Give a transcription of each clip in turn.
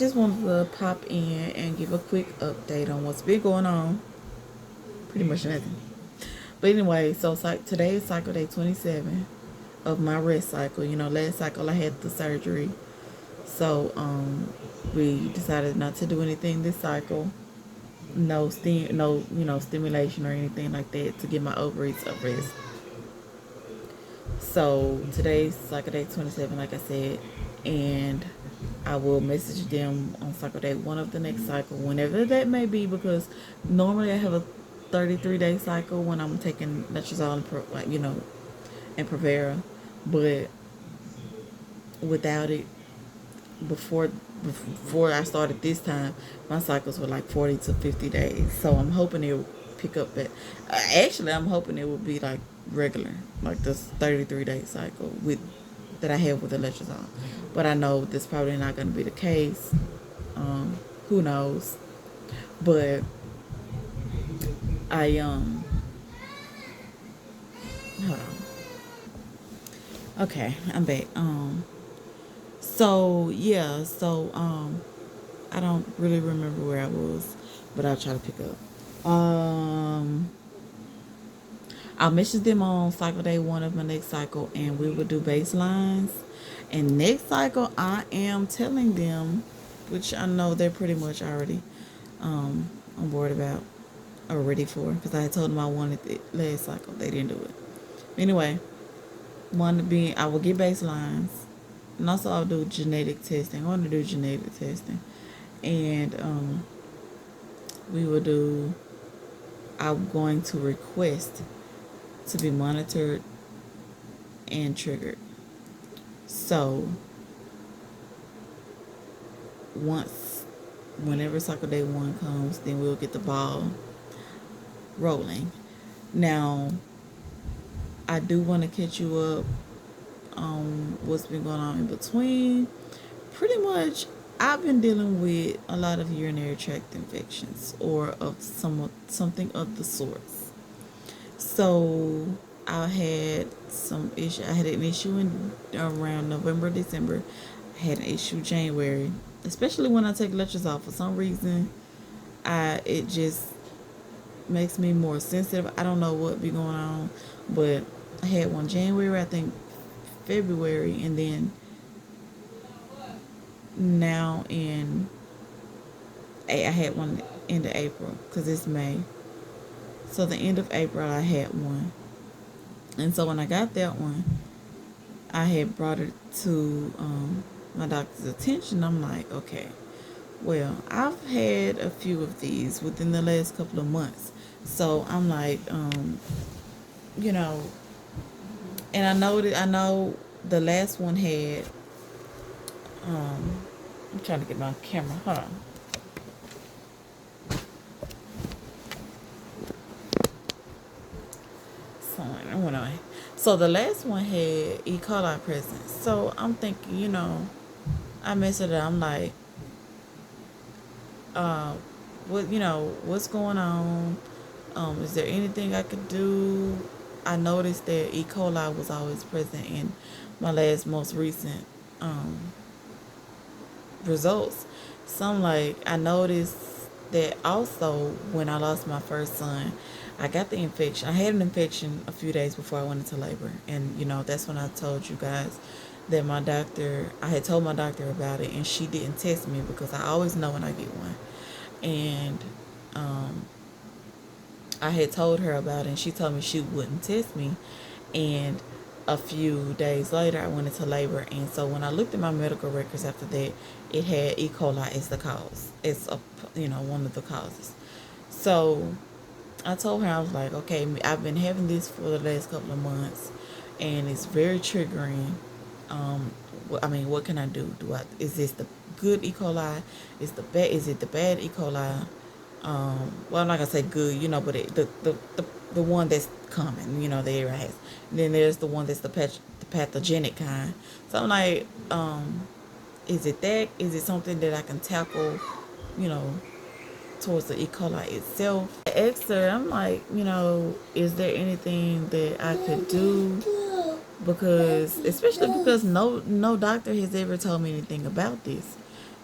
just wanted to pop in and give a quick update on what's been going on. Pretty much nothing. But anyway, so today is cycle day 27 of my rest cycle. You know, last cycle I had the surgery. So we decided not to do anything this cycle. No stimulation or anything like that to give my ovaries a rest. So today's cycle day 27, like I said, and I will message them on cycle day one of the next cycle, whenever that may be, because normally I have a 33-day cycle when I'm taking letrozole and Provera, but without it, before I started this time, my cycles were like 40 to 50 days. So I'm hoping it'll pick up at. Actually, I'm hoping it will be like regular, like this 33-day cycle with that I have with the letrozole. But I know that's probably not going to be the case. Who knows? But I hold on. Okay, I'm back. So yeah, I don't really remember where I was, but I'll try to pick up. I'll message them on cycle day one of my next cycle, and we will do baselines. And next cycle, I am telling them, which I know they're pretty much already on board about or ready for, because I had told them I wanted it last cycle. They didn't do it. Anyway, I will get baselines, and also I'll do genetic testing. I want to do genetic testing, and we will do. I'm going to request to be monitored and triggered. So whenever cycle day one comes, then we'll get the ball rolling. Now, I do want to catch you up on what's been going on in between. Pretty much, I've been dealing with a lot of urinary tract infections or of something of the sorts. So I had some issue. I had an issue in around November, December. I had an issue January, especially when I take letrozole. For some reason, it just makes me more sensitive. I don't know what be going on, but I had one January, I think February, and then now I had one end of April because it's May. So the end of April I had one, and so when I got that one, I had brought it to my doctor's attention. I'm like, okay, well, I've had a few of these within the last couple of months. So I'm like, you know, and I know the last one had, I'm trying to get my camera, hold on. So the last one had E. coli present. So I'm thinking, I messed it up. I'm like, what's going on? Is there anything I could do? I noticed that E. coli was always present in my most recent results. So I'm like, I noticed that also when I lost my first son, I got the infection. I had an infection a few days before I went into labor. And, that's when I told you guys that I had told my doctor about it, and she didn't test me because I always know when I get one. And I had told her about it, and she told me she wouldn't test me. And a few days later, I went into labor, and so when I looked at my medical records after that, it had E. coli as the cause. It's one of the causes. So I told her, I was like, okay, I've been having this for the last couple of months, and it's very triggering. What can I do? Is this the good E. coli? Is it the bad E. coli? Well, I'm not gonna say good, but the one that's common, the area has. And then there's the one that's the pathogenic kind. So I'm like, is it that? Is it something that I can tackle, towards the E. coli itself? I asked her, I'm like, is there anything that I could do? Especially because no doctor has ever told me anything about this.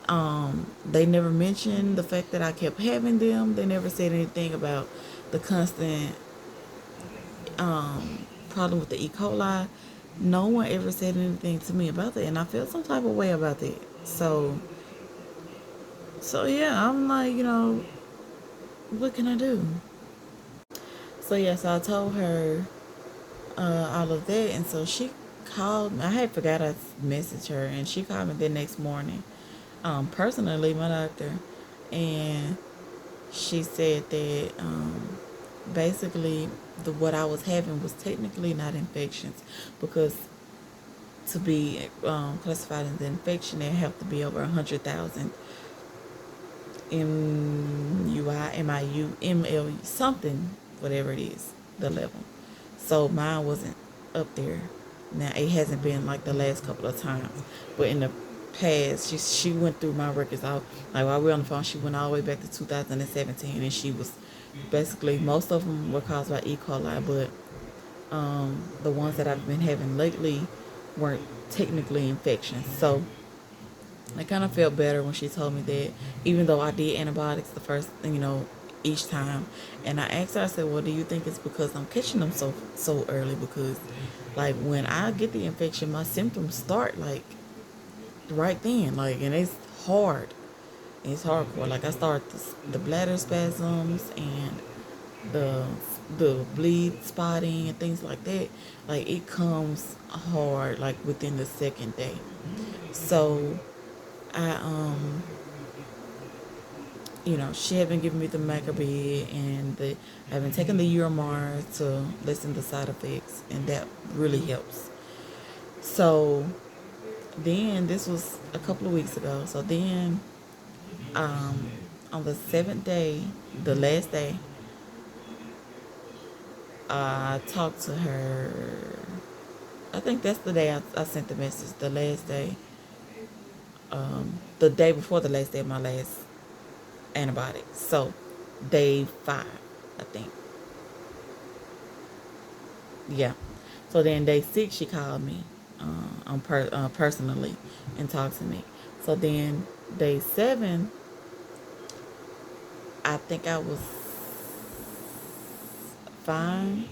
They never mentioned the fact that I kept having them. They never said anything about the constant problem with the E. coli. No one ever said anything to me about that, and I felt some type of way about that. So yeah, I'm like, what can I do? So yeah, so I told her all of that, and so she called me. I had forgot I messaged her, and she called me the next morning, personally, my doctor, and she said that basically what I was having was technically not infections, because to be classified as an infection, it have to be over 100,000 MUI, MIU, MLU, something, whatever it is, the level. So mine wasn't up there. Now it hasn't been like the last couple of times, but in the past, she went through my records all, like while we were on the phone. She went all the way back to 2017, and she was basically, most of them were caused by E. coli, but the ones that I've been having lately weren't technically infections. So I kind of felt better when she told me that, even though I did antibiotics the first, each time. And I asked her, I said, well, do you think it's because I'm catching them so early? Because, like, when I get the infection, my symptoms start, like, right then. Like, and it's hard. It's hardcore. Like, I start the bladder spasms and the bleed spotting and things like that. Like, it comes hard, like, within the second day. So I she had been giving me the Macrobid, and I've been taking the Uramar to lessen the side effects, and that really helps. So then, this was a couple of weeks ago. So then, on the seventh day, the last day, I talked to her. I think that's the day I sent the message. The last day, the day before the last day of my last antibiotics. So day 5, I think. Yeah. So then day 6, she called me personally and talked to me. So then day 7, I think I was fine.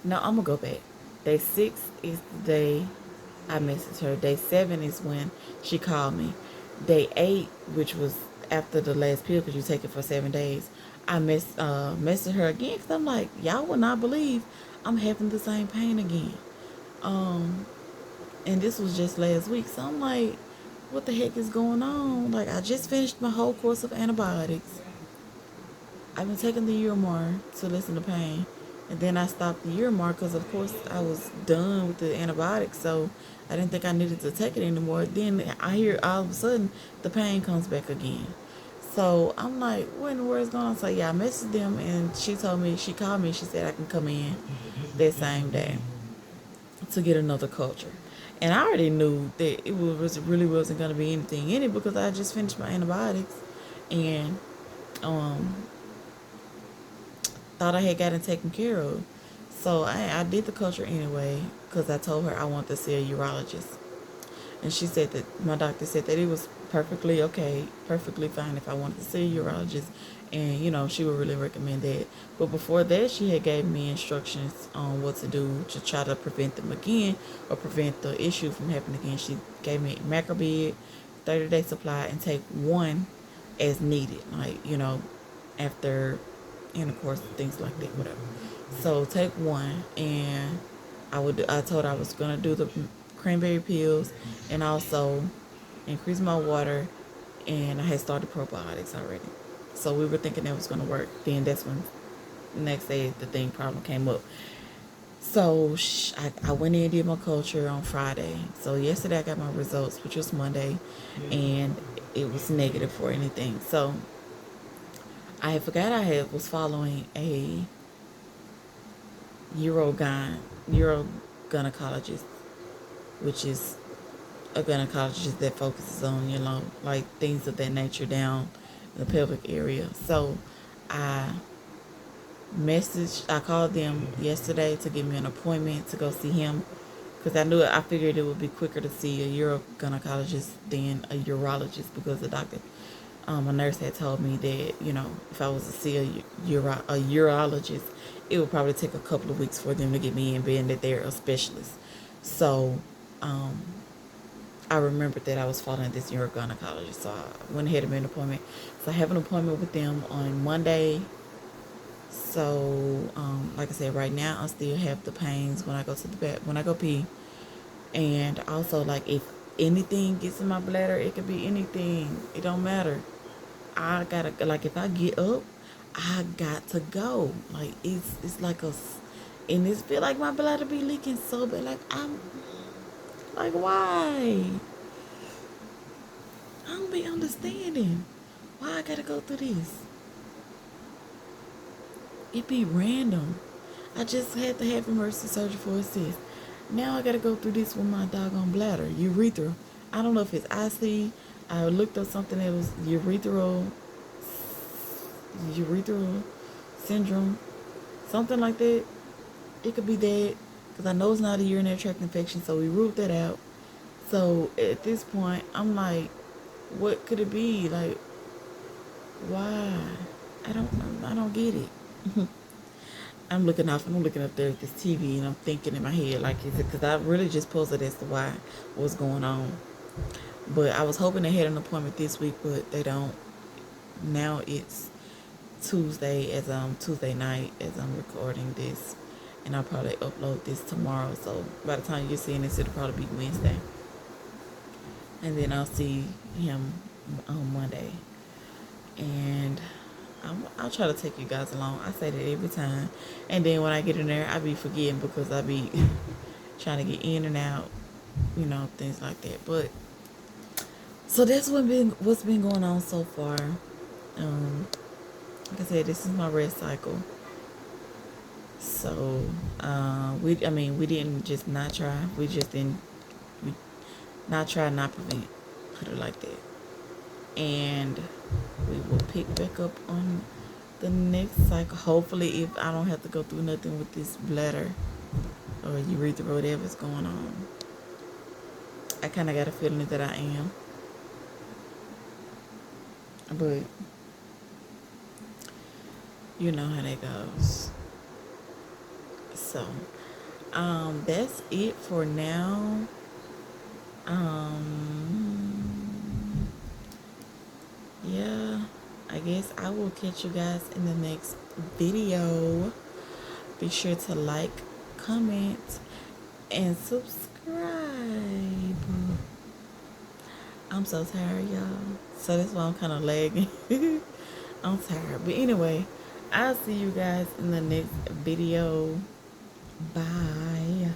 No, I'm gonna go back. Day 6 is the day I messaged her. Day 7 is when she called me. Day 8, which was after the last pill, because you take it for 7 days, I messaged her again, because I'm like, y'all will not believe I'm having the same pain again. And this was just last week. So I'm like, what the heck is going on? Like, I just finished my whole course of antibiotics. I've been taking the Uramar to lessen the pain. And then I stopped the Uramar because, of course, I was done with the antibiotics. So I didn't think I needed to take it anymore. Then I hear all of a sudden the pain comes back again. So I'm like, what in the world is going on? So yeah, I messaged them, and she called me, she said I can come in that same day to get another culture. And I already knew that it really wasn't going to be anything in it, because I just finished my antibiotics, and thought I had gotten taken care of. So I did the culture anyway, because I told her I want to see a urologist. And she said that, my doctor said that it was perfectly okay, perfectly fine if I wanted to see a urologist. And, she would really recommend that. But before that, she had gave me instructions on what to do to try to prevent them again, or prevent the issue from happening again. She gave me Macrobid, 30-day supply, and take one as needed. Like, after intercourse, things like that, whatever. So take one, and I told her I was gonna do the cranberry pills, and also increase my water, and I had started probiotics already. So we were thinking that was gonna work. Then that's when the next day the thing problem came up. So I went in and did my culture on Friday. So yesterday I got my results, which was Monday, and it was negative for anything. So I forgot was following a urogynecologist, which is a gynecologist that focuses on, like things of that nature down in the pelvic area. So I I called them yesterday to give me an appointment to go see him because I figured it would be quicker to see a urogynecologist than a urologist, because the doctor, a nurse had told me that, if I was to see a urologist, it would probably take a couple of weeks for them to get me in, being that they're a specialist. So I remembered that I was following this urogynecologist, so I went ahead and made an appointment. So I have an appointment with them on Monday. So, like I said, right now I still have the pains when I go to the bed, when I go pee. And also, like, if anything gets in my bladder, it could be anything. It don't matter. I gotta, like, if I get up, I got to go. Like, it's like and it's feel like my bladder be leaking so bad. Like, I'm, like, why? I don't be understanding why I gotta go through this. It be random. I just had to have emergency surgery for a cyst. Now I gotta go through this with my doggone bladder, urethra. I don't know if it's IC. I looked up something that was urethral syndrome, something like that. It could be that, because I know it's not a urinary tract infection, so we ruled that out. So at this point, I'm like, what could it be? Like, why? I don't get it. I'm looking up there at this TV, and I'm thinking in my head, like, is it because I really just posed it as to why, what's going on. But I was hoping they had an appointment this week, but they don't. Now it's Tuesday night as I'm recording this, and I'll probably upload this tomorrow. So by the time you're seeing this, it'll probably be Wednesday, and then I'll see him on Monday. And I'll try to take you guys along. I say that every time, and then when I get in there, I be forgetting, because I be trying to get in and out, things like that. But so that's what's been going on so far. Like I said, this is my rest cycle. So we didn't just not try. We just didn't we not try, not prevent. Put it like that. And we will pick back up on the next cycle. Hopefully, if I don't have to go through nothing with this bladder or urethra or whatever's going on. I kind of got a feeling that I am. But you know how that goes. So, that's it for now. Yeah, I guess I will catch you guys in the next video. Be sure to like, comment, and subscribe. I'm so tired, y'all. So that's why I'm kind of lagging. I'm tired. But anyway, I'll see you guys in the next video. Bye.